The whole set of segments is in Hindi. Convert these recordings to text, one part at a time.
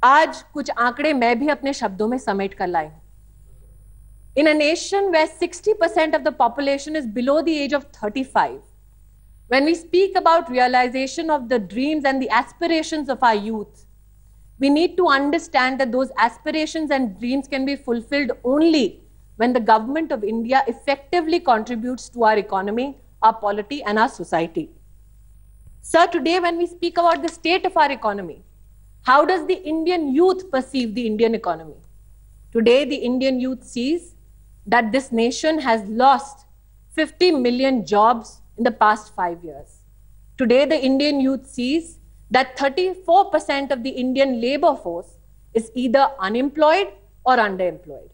आज कुछ आंकड़े मैं भी अपने शब्दों में समेट कर लाई हूं। In a nation where 60% of the population is below the age of 35, when we speak about realization of the dreams and the aspirations of our youth, we need to understand that those aspirations and dreams can be fulfilled only when the government of India effectively contributes to our economy, our polity, and our society. Sir, today when we speak about the state of our economy, how does the Indian youth perceive the Indian economy? Today, the Indian youth sees that this nation has lost 50 million jobs in the past 5 years. Today, the Indian youth sees that 34% of the Indian labor force is either unemployed or underemployed.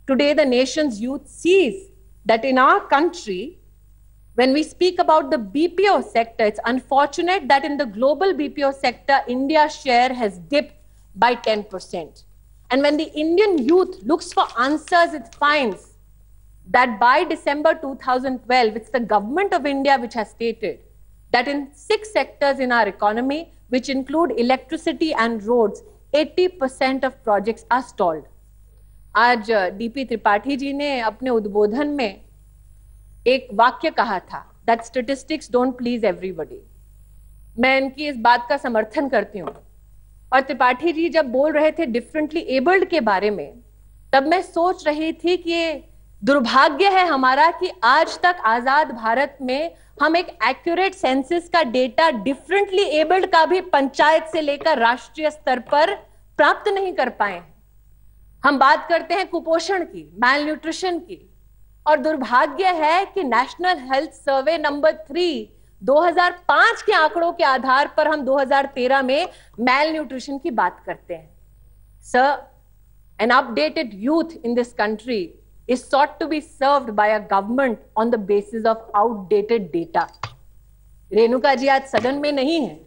Today, the nation's youth sees that in our country, when we speak about the BPO sector, it's unfortunate that in the global BPO sector, India's share has dipped by 10%. And when the Indian youth looks for answers, it finds that by December 2012, it's the government of India which has stated that in 6 sectors in our economy, which include electricity and roads, 80% of projects are stalled. आज डीपी त्रिपाठी जी ने अपने उद्बोधन में एक वाक्य कहा था, that statistics don't please everybody. मैं इनकी इस बात का समर्थन करती हूँ। और त्रिपाठी जी जब बोल रहे थे डिफरेंटली एबल्ड के बारे में, तब मैं सोच रही थी कि ये दुर्भाग्य है हमारा कि आज तक आजाद भारत में हम एक एक्यूरेट सेंसस का डेटा डिफरेंटली एबल्ड का भी पंचायत से लेकर राष्ट्रीय स्तर पर प्राप्त नहीं कर पाए। हम बात करते हैं कुपोषण की, मैल न्यूट्रिशन की, और दुर्भाग्य है कि नेशनल हेल्थ सर्वे नंबर 3 2005 के आंकड़ों के आधार पर हम 2013 में मैल न्यूट्रिशन की बात करते हैं। Sir, an updated youth in this country is sought to be served by a government on the basis of outdated data. Renuka ji आज सदन में नहीं है।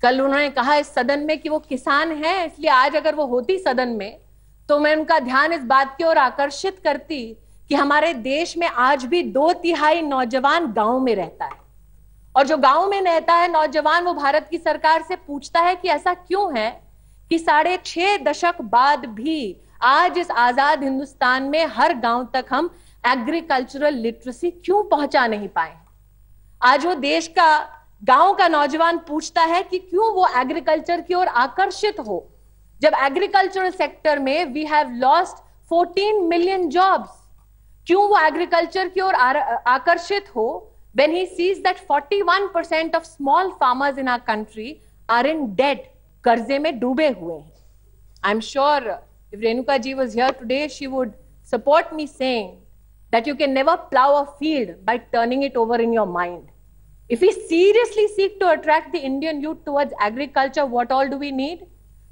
कल उन्होंने कहा इस सदन में कि वो किसान है, इसलिए आज अगर वो होती सदन में तो मैं उनका ध्यान इस बात की ओर आकर्षित करती कि हमारे देश में आज भी 2/3 नौजवान गांव में रहता है, और जो गांव में रहता है नौजवान, वो भारत की सरकार से पूछता है कि ऐसा क्यों है कि 6.5 दशक बाद भी आज इस आजाद हिंदुस्तान में हर गांव तक हम एग्रीकल्चरल लिटरेसी क्यों पहुंचा नहीं पाए। आज वो देश का गांव का नौजवान पूछता है कि क्यों वो एग्रीकल्चर की ओर आकर्षित हो, जब एग्रीकल्चरल सेक्टर में we have lost 14 million jobs. क्यों वो एग्रीकल्चर की ओर आकर्षित हो when he sees that 41% of small farmers in our country are in debt, कर्जे में डूबे हुए हैं। I'm sure if Renuka ji was here today, she would support me saying that you can never plow a field by turning it over in your mind. If we seriously seek to attract the Indian youth towards agriculture, what all do we need?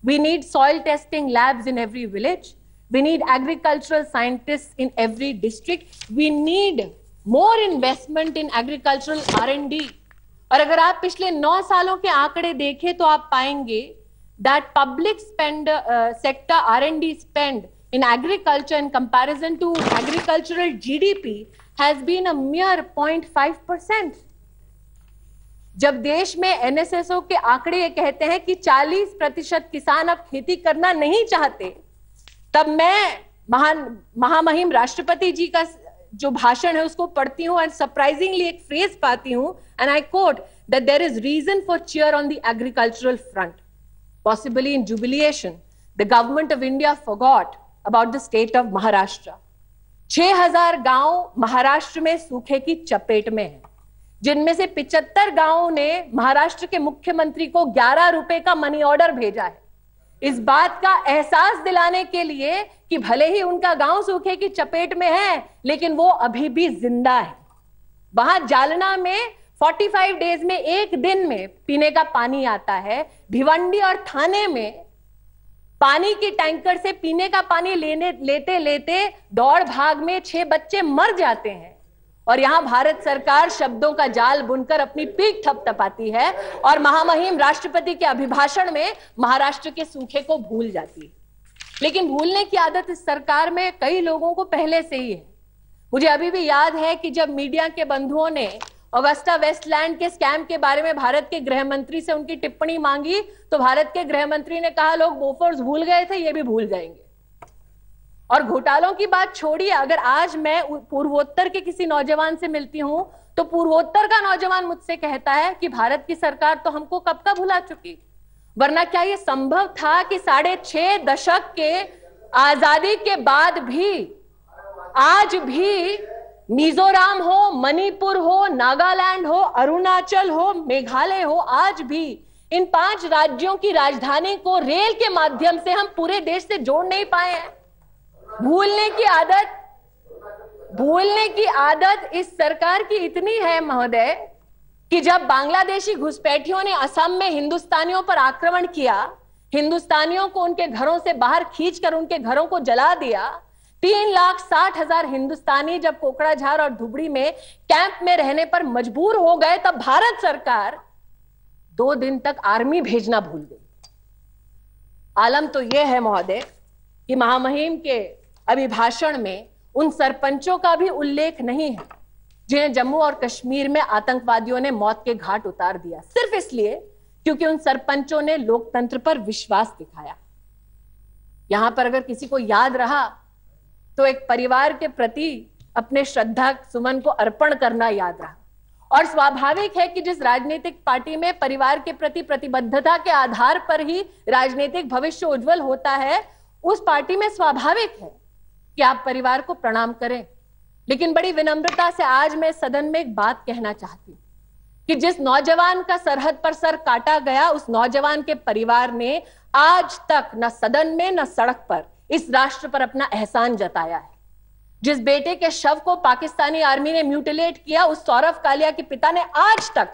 We need soil testing labs in every village. We need agricultural scientists in every district. We need more investment in agricultural R&D. और अगर आप पिछले 9 सालों के आंकड़े देखें तो आप पाएंगे that public spend sector R&D spend in agriculture in comparison to agricultural GDP has been a mere 0.5%. जब देश में NSSO के आंकड़े ये कहते हैं कि 40% किसान अब खेती करना नहीं चाहते, तब मैं महामहिम राष्ट्रपति जी का जो भाषण है उसको पढ़ती हूं, एंड सरप्राइजिंगली एक फ्रेज पाती हूं, and I quote that there is reason for cheer on the agricultural front. Possibly in jubilation, the government of India forgot about the state of Maharashtra. 6000 गांव महाराष्ट्र में सूखे की चपेट में हैं, जिनमें से 75 गांवों ने महाराष्ट्र के मुख्यमंत्री को 11 रुपए का मनी ऑर्डर भेजा है, इस बात का एहसास दिलाने के लिए कि भले ही उनका गांव सूखे की चपेट में है, लेकिन वो अभी भी जिंदा है. वहां जालना में 45 डेज में, एक दिन में पीने का पानी आता है. भिवंडी और थाने में पानी की टैंकर से पीने का पानी लेते लेते दौड़ भाग में 6 बच्चे मर जाते हैं, और यहां भारत सरकार शब्दों का जाल बुनकर अपनी पीठ थपथपाती है और महामहिम राष्ट्रपति के अभिभाषण में महाराष्ट्र के सूखे को भूल जाती है. लेकिन भूलने की आदत इस सरकार में कई लोगों को पहले से ही है. मुझे अभी भी याद है कि जब मीडिया के बंधुओं ने ऑगस्टा वेस्टलैंड के स्कैम के बारे में भारत के गृह मंत्री से उनकी टिप्पणी मांगी तो भारत के गृह मंत्री ने कहा लोग बोफोर्स भूल गए थे, ये भी भूल जाएंगे। और घोटालों की बात छोड़िए, अगर आज मैं पूर्वोत्तर के किसी नौजवान से मिलती हूं तो पूर्वोत्तर का नौजवान मुझसे कहता है कि भारत की सरकार तो हमको कब का भुला चुकी, वरना क्या यह संभव था कि 6.5 दशक के आजादी के बाद भी आज भी मिजोरम हो, मणिपुर हो, नागालैंड हो, अरुणाचल हो, मेघालय हो, आज भी इन 5 राज्यों की राजधानी को रेल के माध्यम से हम पूरे देश से जोड़ नहीं पाए हैं। भूलने की आदत इस सरकार की इतनी है महोदय कि जब बांग्लादेशी घुसपैठियों ने असम में हिंदुस्तानियों पर आक्रमण किया, हिंदुस्तानियों को उनके घरों से बाहर खींचकर उनके घरों को जला दिया, 3,60,000 हिंदुस्तानी जब कोकड़ाझार और धुबड़ी में कैंप में रहने पर मजबूर हो गए, तब भारत सरकार 2 दिन तक आर्मी भेजना भूल गई। आलम तो यह है महोदय कि महामहिम के अभिभाषण में उन सरपंचों का भी उल्लेख नहीं है जिन्हें जम्मू और कश्मीर में आतंकवादियों ने मौत के घाट उतार दिया, सिर्फ इसलिए क्योंकि उन सरपंचों ने लोकतंत्र पर विश्वास दिखाया। यहां पर अगर किसी को याद रहा तो एक परिवार के प्रति अपने श्रद्धा सुमन को अर्पण करना याद रहा। और स्वाभाविक है कि जिस राजनीतिक पार्टी में परिवार के प्रति प्रतिबद्धता के आधार पर ही राजनीतिक भविष्य उज्जवल होता है, उस पार्टी में स्वाभाविक है कि आप परिवार को प्रणाम करें। लेकिन बड़ी विनम्रता से आज मैं सदन में एक बात कहना चाहती हूं कि जिस नौजवान का सरहद पर सर काटा गया, उस नौजवान के परिवार ने आज तक न सदन में न सड़क पर इस राष्ट्र पर अपना एहसान जताया है। जिस बेटे के शव को पाकिस्तानी आर्मी ने म्यूटिलेट किया, उस सौरभ कालिया के पिता ने आज तक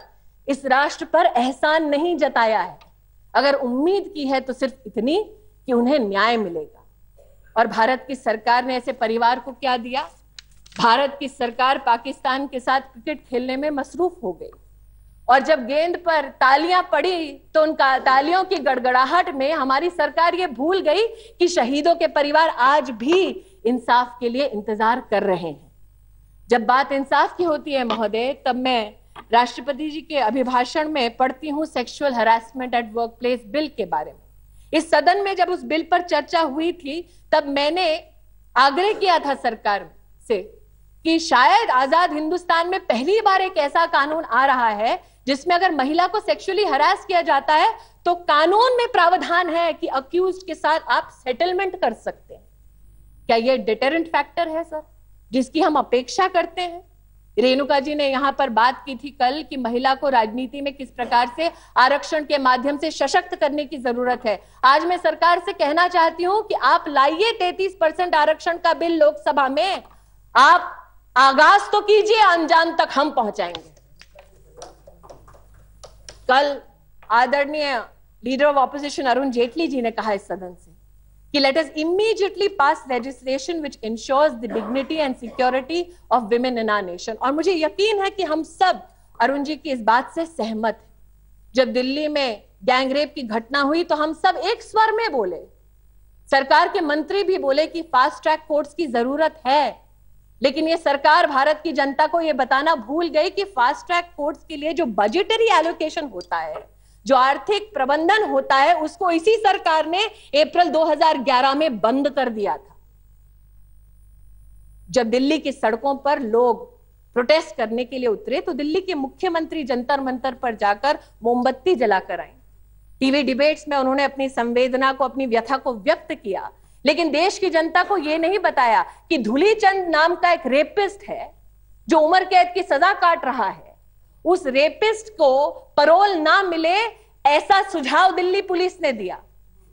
इस राष्ट्र पर एहसान नहीं जताया है। अगर उम्मीद की है तो सिर्फ इतनी कि उन्हें न्याय मिलेगा। और भारत की सरकार ने ऐसे परिवार को क्या दिया? भारत की सरकार पाकिस्तान के साथ क्रिकेट खेलने में मसरूफ हो गई और जब गेंद पर तालियां पड़ी तो उनका तालियों की गड़गड़ाहट में हमारी सरकार ये भूल गई कि शहीदों के परिवार आज भी इंसाफ के लिए इंतजार कर रहे हैं। जब बात इंसाफ की होती है महोदय, तब मैं राष्ट्रपति जी के अभिभाषण में पढ़ती हूं sexual harassment at work place bill के बारे में। इस सदन में जब उस बिल पर चर्चा हुई थी तब मैंने आग्रह किया था सरकार से कि शायद आजाद हिंदुस्तान में पहली बार एक ऐसा कानून आ रहा है जिसमें अगर महिला को सेक्सुअली हरास किया जाता है तो कानून में प्रावधान है कि अक्यूज्ड के साथ आप सेटलमेंट कर सकते हैं। क्या यह डिटरेंट फैक्टर है सर, जिसकी हम अपेक्षा करते हैं? रेणुका जी ने यहां पर बात की थी कल कि महिला को राजनीति में किस प्रकार से आरक्षण के माध्यम से सशक्त करने की जरूरत है। आज मैं सरकार से कहना चाहती हूं कि आप लाइए 33% आरक्षण का बिल लोकसभा में, आप आगाज तो कीजिए, अंजाम तक हम पहुंचाएंगे। कल आदरणीय leader of opposition Arun Jaitley ji ने कहा इस सदन से कि let us immediately pass legislation which ensures the dignity and security of women in our nation. और मुझे यकीन है कि हम सब अरुण जी की इस बात से सहमत हैं। जब दिल्ली में गैंगरेप की घटना हुई तो हम सब एक स्वर में बोले, सरकार के मंत्री भी बोले कि फास्ट ट्रैक कोर्ट्स की जरूरत है, लेकिन ये सरकार भारत की जनता को ये बताना भूल गई कि फास्ट ट्रैक कोर्ट्स के लिए जो बजटरी एलोकेशन होता है, जो आर्थिक प्रबंधन होता है, उसको इसी सरकार ने अप्रैल 2011 में बंद कर दिया था। जब दिल्ली की सड़कों पर लोग प्रोटेस्ट करने के लिए उतरे तो दिल्ली के मुख्यमंत्री जंतर मंतर पर जाकर मोमबत्ती जलाकर आए। टीवी डिबेट्स में उन्होंने अपनी संवेदना को, अपनी व्यथा को व्यक्त किया, लेकिन देश की जनता को यह नहीं बताया कि धुलीचंद नाम का एक रेपिस्ट है जो उम्र कैद की सजा काट रहा है। उस रेपिस्ट को पैरोल ना मिले ऐसा सुझाव दिल्ली पुलिस ने दिया,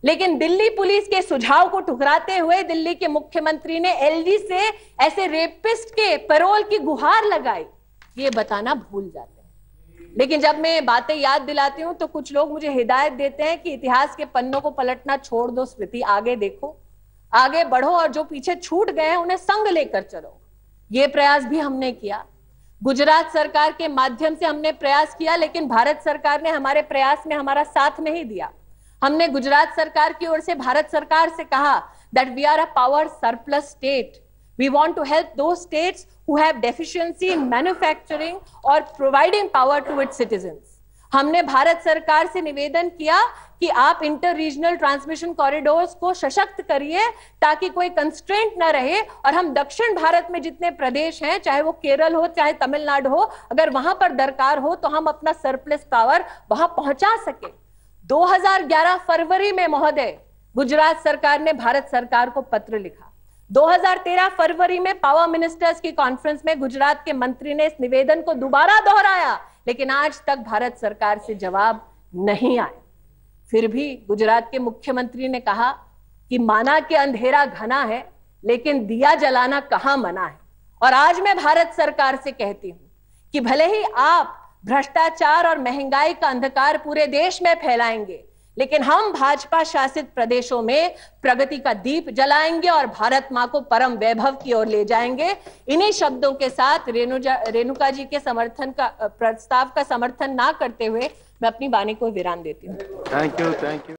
लेकिन दिल्ली पुलिस के सुझाव को ठुकराते हुए दिल्ली के मुख्यमंत्री ने एलजी से ऐसे रेपिस्ट के पैरोल की गुहार लगाई। ये बताना भूल जाते हैं। लेकिन जब मैं बातें याद दिलाती हूं तो कुछ लोग मुझे हिदायत देते हैं कि इतिहास के पन्नों को पलटना छोड़ दो स्मृति, आगे देखो, आगे बढ़ो और जो पीछे छूट गए हैं उन्हें संग लेकर चलो। ये प्रयास भी हमने किया। गुजरात सरकार के माध्यम से हमने प्रयास किया, लेकिन भारत सरकार ने हमारे प्रयास में हमारा साथ नहीं दिया। हमने गुजरात सरकार की ओर से भारत सरकार से कहा that we are a power surplus state, We want to help those states who have deficiency in manufacturing or providing power to its citizens. हमने भारत सरकार से निवेदन किया कि आप इंटर रीजनल ट्रांसमिशन कॉरिडोर्स को सशक्त करिए ताकि कोई कंस्ट्रेंट ना रहे और हम दक्षिण भारत में जितने प्रदेश हैं, चाहे वो केरल हो चाहे तमिलनाडु हो, अगर वहां पर दरकार हो तो हम अपना सरप्लस पावर वहां पहुंचा सके। 2011 फरवरी में महोदय गुजरात सरकार ने भारत सरकार को पत्र लिखा। 2013 फरवरी में पावर मिनिस्टर्स की कॉन्फ्रेंस में गुजरात के मंत्री ने इस निवेदन को दोबारा दोहराया, लेकिन आज तक भारत सरकार से जवाब नहीं आया। फिर भी गुजरात के मुख्यमंत्री ने कहा कि माना कि अंधेरा घना है लेकिन दिया जलाना कहां मना है। और आज मैं भारत सरकार से कहती हूं कि भले ही आप भ्रष्टाचार और महंगाई का अंधकार पूरे देश में फैलाएंगे, लेकिन हम भाजपा शासित प्रदेशों में प्रगति का दीप जलाएंगे और भारत मां को परम वैभव की ओर ले जाएंगे। इन्हीं शब्दों के साथ रेणुका जी के समर्थन का प्रस्ताव का समर्थन ना करते हुए मैं अपनी वाणी को विराम देती हूँ। Thank you.